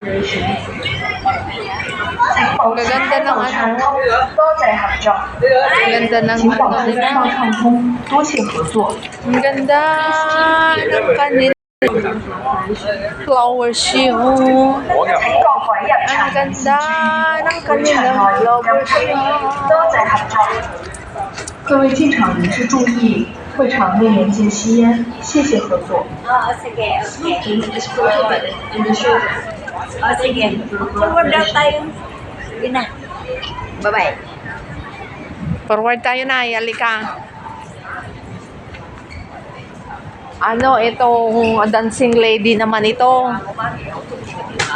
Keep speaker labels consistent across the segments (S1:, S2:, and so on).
S1: Ang gaganda ng ano. Ang ganda ng ano nila. Ang ganda ng kanila. Flower show. Ang ganda ng kanilang flower show.
S2: 各位进场人士注意，会场内连接吸烟，谢谢合作。
S3: Sige, okay. Sige. Forward daw tayo. Sige na. Bye-bye.
S1: Forward tayo na, halika. Ano, itong dancing lady naman ito.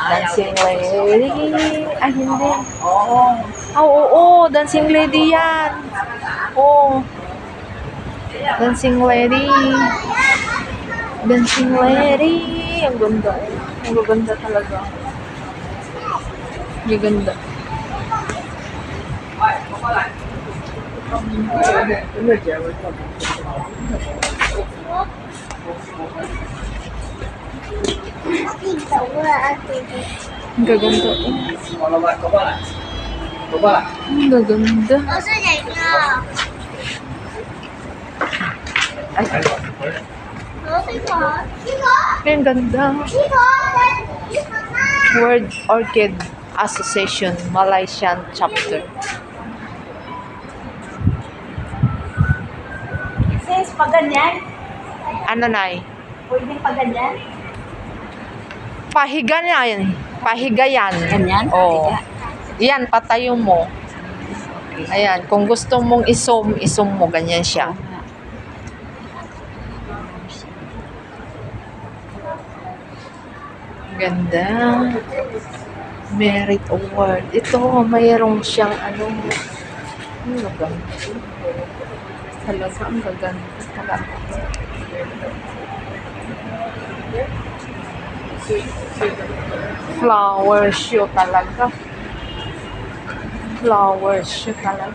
S1: Dancing lady. Ay, hindi. Oo, dancing lady yan. Oo. Dancing lady. Dancing lady. Ang ganda. Ang ganda talaga. Ang ganda. Ang gaganda. Ang gaganda. Ay, ang ganda. World Orchid Association Malaysian Chapter.
S3: Sis, pag ganyan?
S1: Ano na
S3: Pwedeng pag ganyan?
S1: Pahiga na yan. Pahiga yan.
S3: Ganyan?
S1: Oo. Yan, patayo mo. Ayan, kung gusto mong isom mo. Ganyan siya. Ganda. Merit Award. Ito, mayroong siyang ano. Ang gaganda. Talaga, ang gaganda. Talaga. Flower show talaga. Flower show talaga.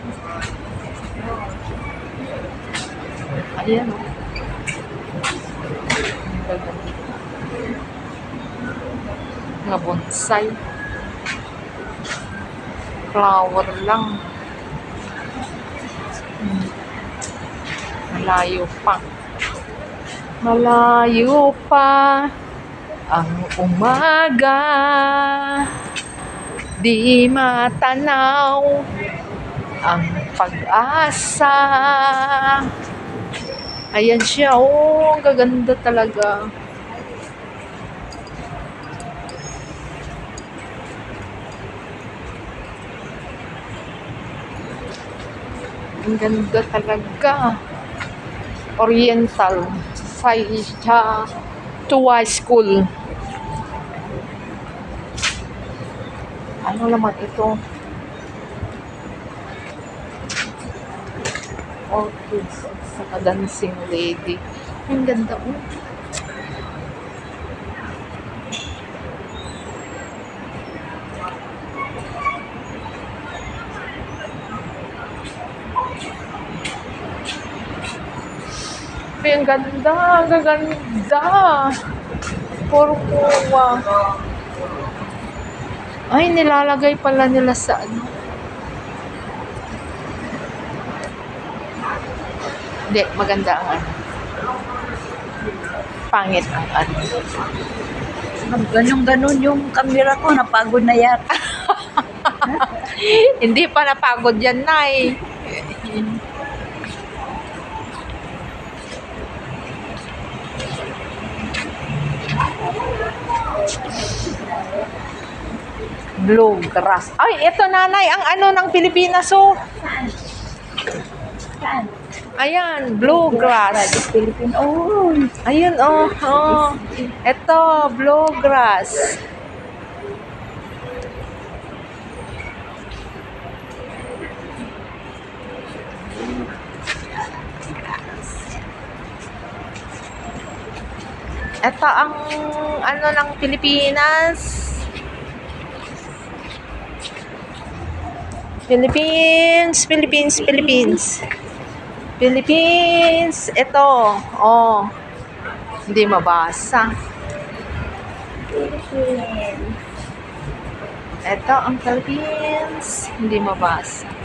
S1: Ayan. Ang gaganda. Mga bonsai. Flower lang. Malayo pa. Malayo pa ang umaga. Di matanaw ang pag-asa. Ayan siya. Oh, ang gaganda talaga. Ang ganda talaga. Oriental sa Tuwa School. Ano naman ito? Orchids sa dancing lady. Ang ganda mo. Ang ganda, ang gaganda. Puro kuwa. Ay, nilalagay pala nila sa ano. Hindi, maganda ang ano. Pangit ang ano.
S3: Ganon-ganon yung camera ko. Napagod na yan.
S1: Hindi pa napagod yan, Nay. Blue grass. Ay, ito nanay, ang ano ng Pilipinas, oh.
S3: Saan?
S1: Ayan, blue grass.
S3: Philippine. Oh.
S1: Ayun, oh. Oh. Ito, blue grass. Ito ang ano ng Pilipinas. Philippines. Ito. Oh. Hindi mabasa. Ito ang Philippines. Hindi mabasa.